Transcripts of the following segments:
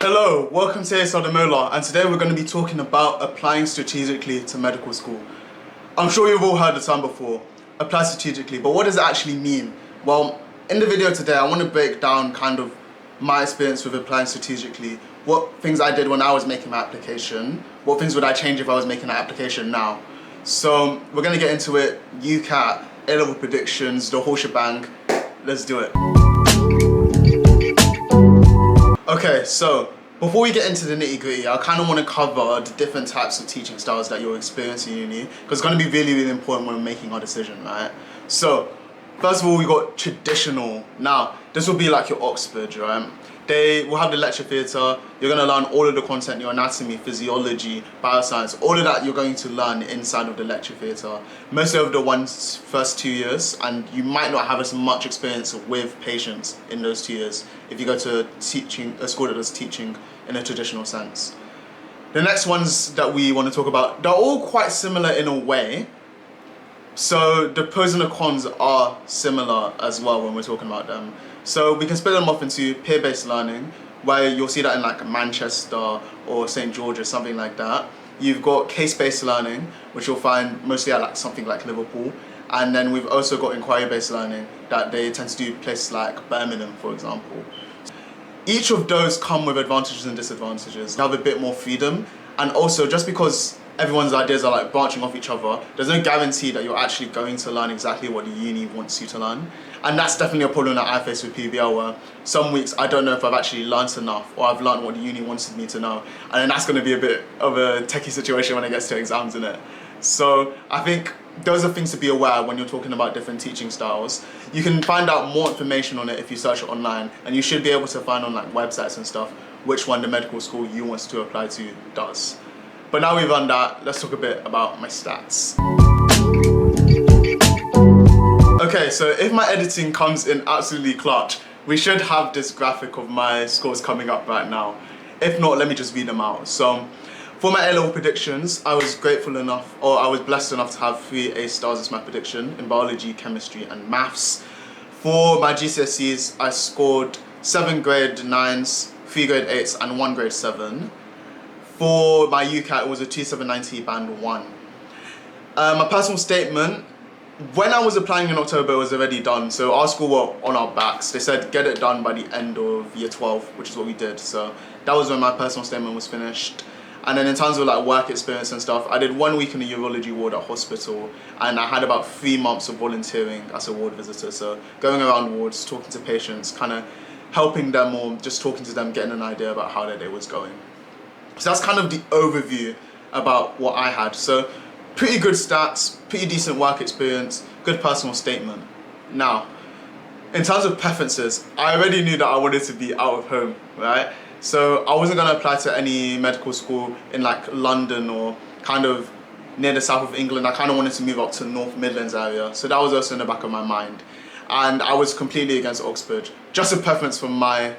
Hello, welcome to demola, and today we're going to be talking about applying strategically to medical school. I'm sure you've all heard the term before, apply strategically, but what does it actually mean? Well, in the video today, I want to break down kind of my experience with applying strategically, what things I did when I was making my application, what things would I change if I was making that application now. So we're going to get into it, UCAT, A-Level predictions, the whole shebang. Let's do it. Okay, so before we get into the nitty-gritty, I kind of want to cover the different types of teaching styles that you'll experience in uni, because it's going to be really, really important when we're making our decision, right? So, first of all, we got traditional. Now, this will be like your Oxford, right? They will have the lecture theatre. You're going to learn all of the content, your anatomy, physiology, bioscience, all of that you're going to learn inside of the lecture theatre. Most of the first 2 years, and you might not have as much experience with patients in those 2 years if you go to a school that does teaching in a traditional sense. The next ones that we want to talk about, they're all quite similar in a way. So the pros and the cons are similar as well when we're talking about them. So we can split them off into peer-based learning, where you'll see that in like Manchester or St. George's, something like that. You've got case-based learning, which you'll find mostly at like something like Liverpool. And then we've also got inquiry-based learning that they tend to do places like Birmingham, for example. Each of those come with advantages and disadvantages. You have a bit more freedom, and also just because everyone's ideas are like branching off each other, there's no guarantee that you're actually going to learn exactly what the uni wants you to learn. And that's definitely a problem that I face with PBL, where some weeks I don't know if I've actually learned enough or I've learned what the uni wanted me to know. And then that's going to be a bit of a techie situation when it gets to exams, innit? So I think those are things to be aware when you're talking about different teaching styles. You can find out more information on it if you search it online, and you should be able to find on like websites and stuff which one the medical school you want to apply to does. But now we've done that, let's talk a bit about my stats. Okay, so if my editing comes in absolutely clutch, we should have this graphic of my scores coming up right now. If not, let me just read them out. So, for my A-Level predictions, I was blessed enough to have 3 A stars as my prediction in biology, chemistry, and maths. For my GCSEs, I scored 7 grade 9s, 3 grade 8s, and 1 grade 7. For my UCAT, it was a 2790 band 1. My personal statement, when I was applying in October, it was already done. So our school were on our backs. They said get it done by the end of year 12, which is what we did. So that was when my personal statement was finished. And then in terms of like work experience and stuff, I did 1 week in a urology ward at hospital, and I had about 3 months of volunteering as a ward visitor. So going around wards, talking to patients, kind of helping them or just talking to them, getting an idea about how their day was going. So that's kind of the overview about what I had. So pretty good stats, pretty decent work experience, good personal statement. Now, in terms of preferences, I already knew that I wanted to be out of home, right? So I wasn't going to apply to any medical school in like London or kind of near the south of England. I kind of wanted to move up to North Midlands area. So that was also in the back of my mind. And I was completely against Oxford. Just a preference from my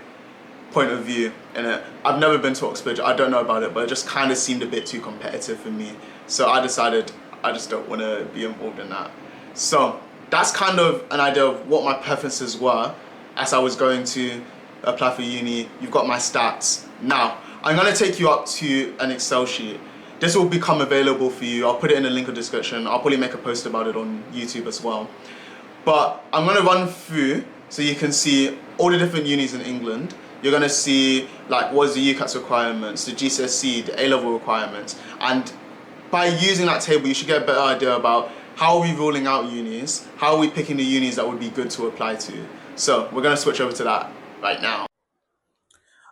point of view in it. I've never been to Oxford, I don't know about it, but it just kind of seemed a bit too competitive for me. So I decided I just don't want to be involved in that. So that's kind of an idea of what my preferences were as I was going to apply for uni. You've got my stats. Now, I'm going to take you up to an Excel sheet. This will become available for you. I'll put it in the link of description. I'll probably make a post about it on YouTube as well. But I'm going to run through so you can see all the different unis in England. You're going to see like what's the UCAS requirements, the GCSE, the A-Level requirements, and by using that table you should get a better idea about how are we ruling out unis, how are we picking the unis that would be good to apply to. So we're going to switch over to that right now.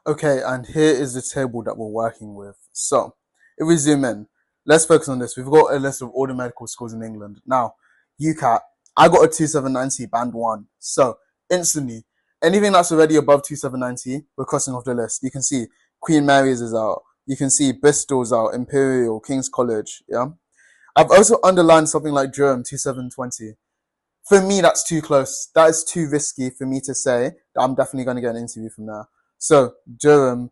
Okay, and here is the table that we're working with. So if we zoom in, let's focus on this. We've got a list of all the medical schools in England. Now, UCAT, I got a 2790 band 1. So instantly, anything that's already above 2790, we're crossing off the list. You can see Queen Mary's is out. You can see Bristol's out, Imperial, King's College, yeah? I've also underlined something like Durham, 2720. For me, that's too close. That is too risky for me to say that I'm definitely going to get an interview from there. So Durham,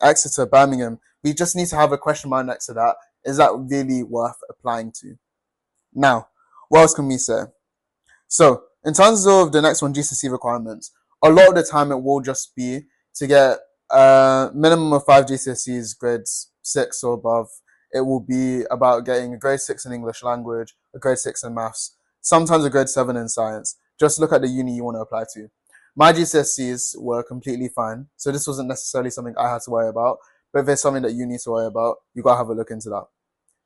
Exeter, Birmingham, we just need to have a question mark next to that. Is that really worth applying to? Now, what else can we say? So in terms of the next one, GCSE requirements, a lot of the time it will just be to get Minimum of 5 GCSEs, grades 6 or above. It will be about getting a grade 6 in English language, a grade 6 in maths, sometimes a grade 7 in science. Just look at the uni you want to apply to. My GCSEs were completely fine, so this wasn't necessarily something I had to worry about. But if there's something that you need to worry about, you gotta have a look into that.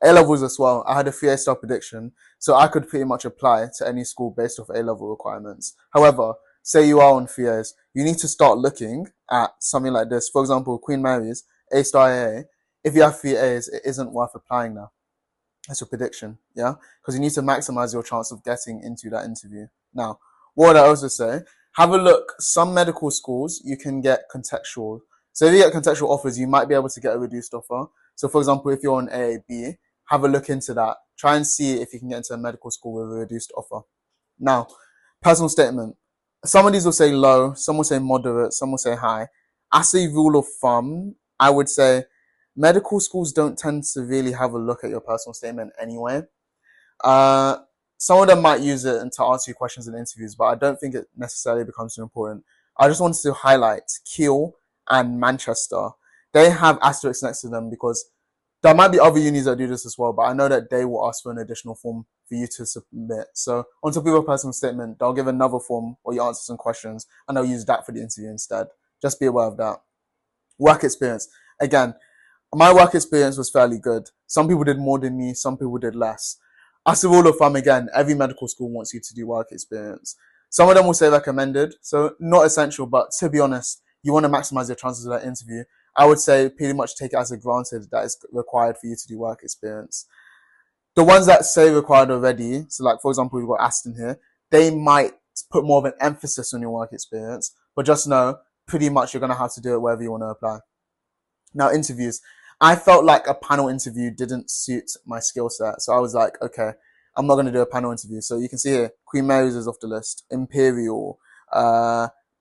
A-levels as well, I had a 3A-star prediction, so I could pretty much apply to any school based off A-level requirements. However, say you are on 3As, you need to start looking at something like this. For example, Queen Mary's, A-star AA. If you have 3As, it isn't worth applying now. That's your prediction, yeah? Because you need to maximize your chance of getting into that interview. Now, what would I also say? Have a look. Some medical schools, you can get contextual. So if you get contextual offers, you might be able to get a reduced offer. So for example, if you're on AAB, have a look into that. Try and see if you can get into a medical school with a reduced offer. Now, personal statement. Some of these will say low, some will say moderate, some will say high. As a rule of thumb, I would say medical schools don't tend to really have a look at your personal statement anyway. Uh, some of them might use it to answer you questions in interviews, but I don't think it necessarily becomes too important. I just wanted to highlight Keele and Manchester. They have asterisks next to them because there might be other unis that do this as well, but I know that they will ask for an additional form for you to submit. So on top of your personal statement, they'll give another form where you answer some questions and they'll use that for the interview instead. Just be aware of that. Work experience. Again, my work experience was fairly good. Some people did more than me, some people did less. As a rule of thumb, again, every medical school wants you to do work experience. Some of them will say recommended, so not essential, but to be honest, you want to maximize your chances of that interview. I would say pretty much take it as a granted that it's required for you to do work experience. The ones that say required already, so like for example, we've got Aston here, they might put more of an emphasis on your work experience, but just know pretty much you're going to have to do it wherever you want to apply. Now, interviews. I felt like a panel interview didn't suit my skill set. So I was like, okay, I'm not going to do a panel interview. So you can see here, Queen Mary's is off the list, Imperial,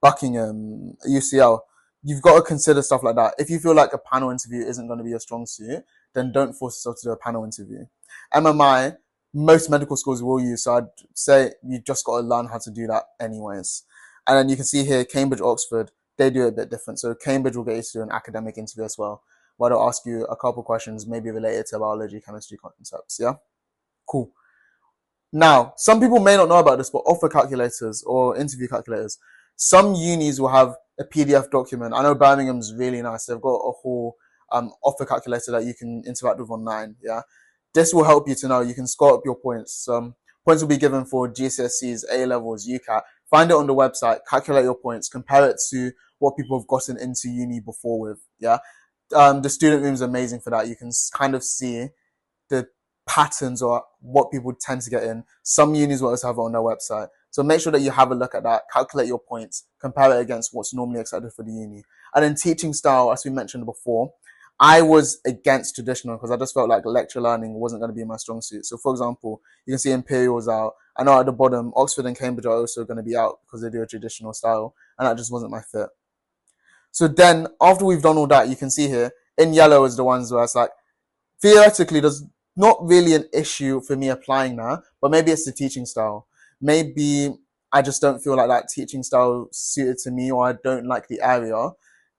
Buckingham, UCL. You've got to consider stuff like that. If you feel like a panel interview isn't going to be a strong suit, then don't force yourself to do a panel interview. MMI, most medical schools will use. So I'd say you just got to learn how to do that anyways. And then you can see here, Cambridge, Oxford, they do it a bit different. So Cambridge will get you to do an academic interview as well, where they'll ask you a couple questions, maybe related to biology, chemistry concepts. Yeah, cool. Now, some people may not know about this, but offer calculators or interview calculators. Some unis will have a PDF document. I know Birmingham's really nice. They've got a whole offer calculator that you can interact with online. Yeah, this will help you to know. You can score up your points. Points will be given for GCSEs, A-levels, UCAT. Find it on the website, calculate your points, compare it to what people have gotten into uni before with. Yeah, the student room is amazing for that. You can kind of see the patterns or what people tend to get in. Some unis will also have it on their website. So make sure that you have a look at that, calculate your points, compare it against what's normally accepted for the uni. And then teaching style, as we mentioned before, I was against traditional because I just felt like lecture learning wasn't going to be my strong suit. So for example, you can see Imperial's out. I know at the bottom, Oxford and Cambridge are also going to be out because they do a traditional style, and that just wasn't my fit. So then after we've done all that, you can see here in yellow is the ones where it's like, theoretically, there's not really an issue for me applying now, but maybe it's the teaching style. Maybe I just don't feel like that teaching style suited to me, or I don't like the area.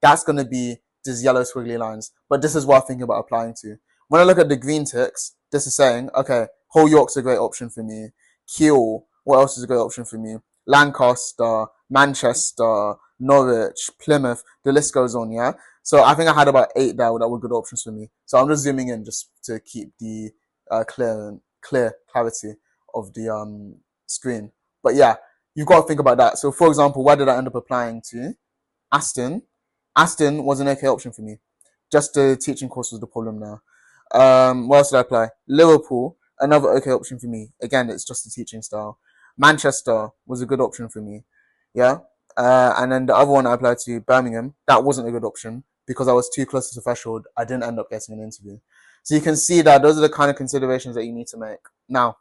That's going to be these yellow squiggly lines. But this is what I think about applying to. When I look at the green ticks, this is saying, okay, Hull York's a great option for me. Keele, what else is a great option for me? Lancaster, Manchester, Norwich, Plymouth, the list goes on, yeah? So I think I had about 8 there that were good options for me. So I'm just zooming in just to keep the clear clarity of the screen. But yeah, you've got to think about that. So for example, where did I end up applying to? Aston. Aston was an okay option for me. Just the teaching course was the problem now. Where else did I apply? Liverpool, another okay option for me. Again, it's just the teaching style. Manchester was a good option for me. Yeah. And then the other one I applied to, Birmingham, that wasn't a good option because I was too close to the threshold. I didn't end up getting an interview. So you can see that those are the kind of considerations that you need to make. Now,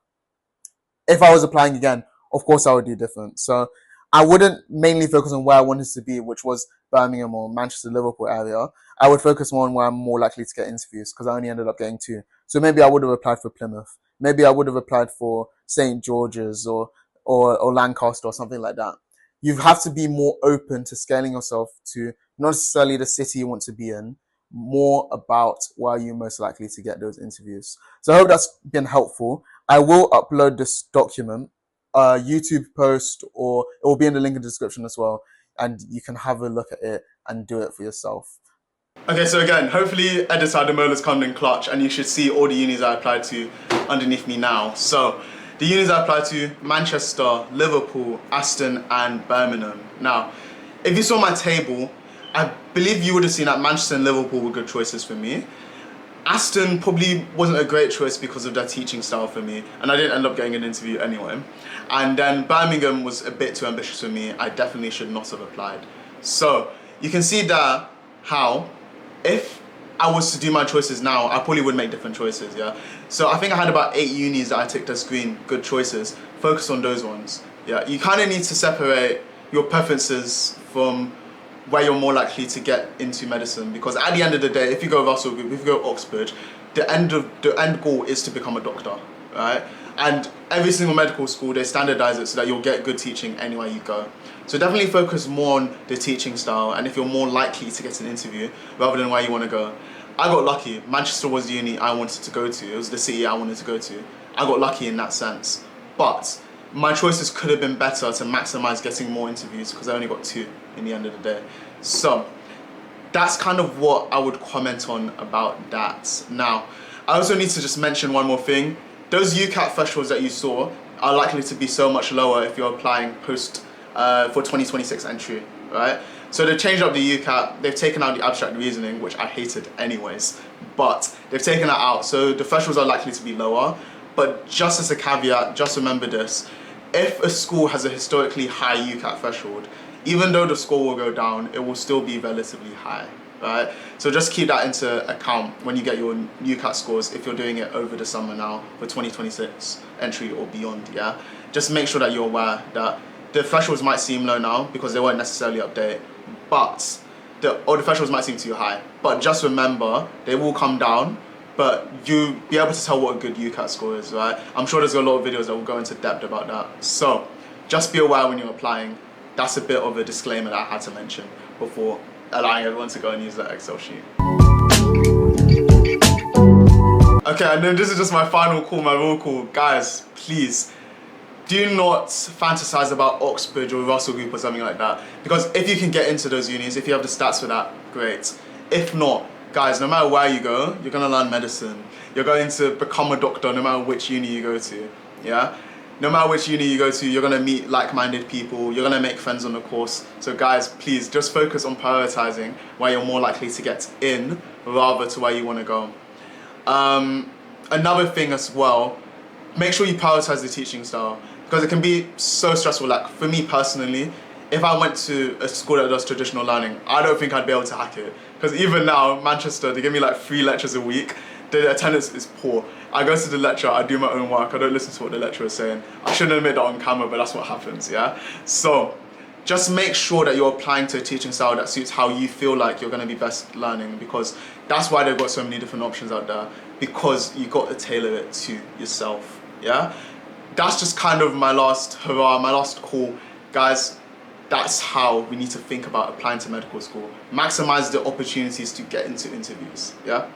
if I was applying again, of course I would do different. So I wouldn't mainly focus on where I wanted to be, which was Birmingham or Manchester, Liverpool area. I would focus more on where I'm more likely to get interviews because I only ended up getting 2. So maybe I would have applied for Plymouth. Maybe I would have applied for St. George's or Lancaster or something like that. You have to be more open to scaling yourself to not necessarily the city you want to be in, more about where you're most likely to get those interviews. So I hope that's been helpful. I will upload this document, YouTube post, or it will be in the link in the description as well, and you can have a look at it and do it for yourself. Okay, so again, hopefully Editor Demola's coming in clutch, and you should see all the unis I applied to underneath me now. So, the unis I applied to: Manchester, Liverpool, Aston, and Birmingham. Now, if you saw my table, I believe you would have seen that Manchester and Liverpool were good choices for me. Aston probably wasn't a great choice because of their teaching style for me, and I didn't end up getting an interview anyway. And then Birmingham was a bit too ambitious for me. I definitely should not have applied. So, you can see there how, if I was to do my choices now, I probably would make different choices, yeah? So I think I had about 8 unis that I ticked as green, good choices. Focus on those ones, yeah? You kind of need to separate your preferences from where you're more likely to get into medicine, because at the end of the day, if you go Russell Group, if you go Oxford, the end goal is to become a doctor, right? And every single medical school, they standardize it so that you'll get good teaching anywhere you go. So definitely focus more on the teaching style, and if you're more likely to get an interview rather than where you want to go. I got lucky. Manchester was the uni I wanted to go to. It was the city I wanted to go to. I got lucky in that sense. But my choices could have been better to maximize getting more interviews, because I only got 2 in the end of the day. So that's kind of what I would comment on about that. Now, I also need to just mention one more thing. Those UCAT thresholds that you saw are likely to be so much lower if you're applying post for 2026 entry, right? So they changed up the UCAT, they've taken out the abstract reasoning, which I hated anyways, but they've taken that out, so the thresholds are likely to be lower. But just as a caveat, just remember this: if a school has a historically high UCAT threshold, even though the score will go down, it will still be relatively high, right? So just keep that into account when you get your UCAT scores, if you're doing it over the summer now for 2026 entry or beyond, yeah? Just make sure that you're aware that the thresholds might seem low now because they won't necessarily update, but the thresholds might seem too high. But just remember, they will come down, but you'll be able to tell what a good UCAT score is, right? I'm sure there's a lot of videos that will go into depth about that. So just be aware when you're applying. That's a bit of a disclaimer that I had to mention before allowing everyone to go and use that Excel sheet. Okay, and then this is just my final call, my roll call. Guys, please, do not fantasize about Oxford or Russell Group or something like that. Because if you can get into those unis, if you have the stats for that, great. If not, guys, no matter where you go, you're gonna learn medicine. You're going to become a doctor no matter which uni you go to, yeah? No matter which uni you go to, you're gonna meet like-minded people, you're gonna make friends on the course. So guys, please, just focus on prioritizing where you're more likely to get in rather to where you wanna go. Another thing as well, make sure you prioritize the teaching style, because it can be so stressful. Like for me personally, if I went to a school that does traditional learning, I don't think I'd be able to hack it. Because even now, Manchester, they give me like 3 lectures a week. The attendance is poor. I go to the lecture, I do my own work, I don't listen to what the lecturer is saying. I shouldn't admit that on camera, but that's what happens, yeah? So just make sure that you're applying to a teaching style that suits how you feel like you're gonna be best learning, because that's why they've got so many different options out there, because you got to tailor it to yourself, yeah? That's just kind of my last hurrah, my last call. Guys, that's how we need to think about applying to medical school. Maximize the opportunities to get into interviews, yeah?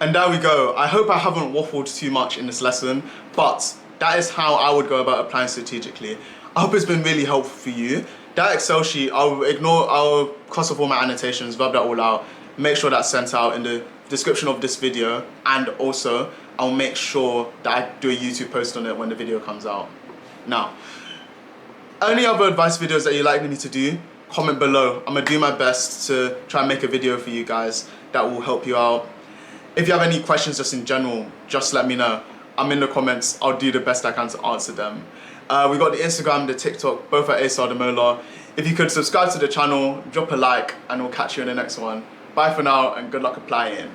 And there we go. I hope I haven't waffled too much in this lesson, but that is how I would go about applying strategically. I hope it's been really helpful for you. That Excel sheet, I'll cross off all my annotations, rub that all out, make sure that's sent out in the description of this video, and also I'll make sure that I do a YouTube post on it when the video comes out. Now, any other advice videos that you'd like me to do, comment below. I'm gonna do my best to try and make a video for you guys that will help you out. If you have any questions just in general, just let me know. I'm in the comments, I'll do the best I can to answer them. We got the Instagram, the TikTok, both at demola. If you could subscribe to the channel, drop a like, and we'll catch you in the next one. Bye for now, and good luck applying.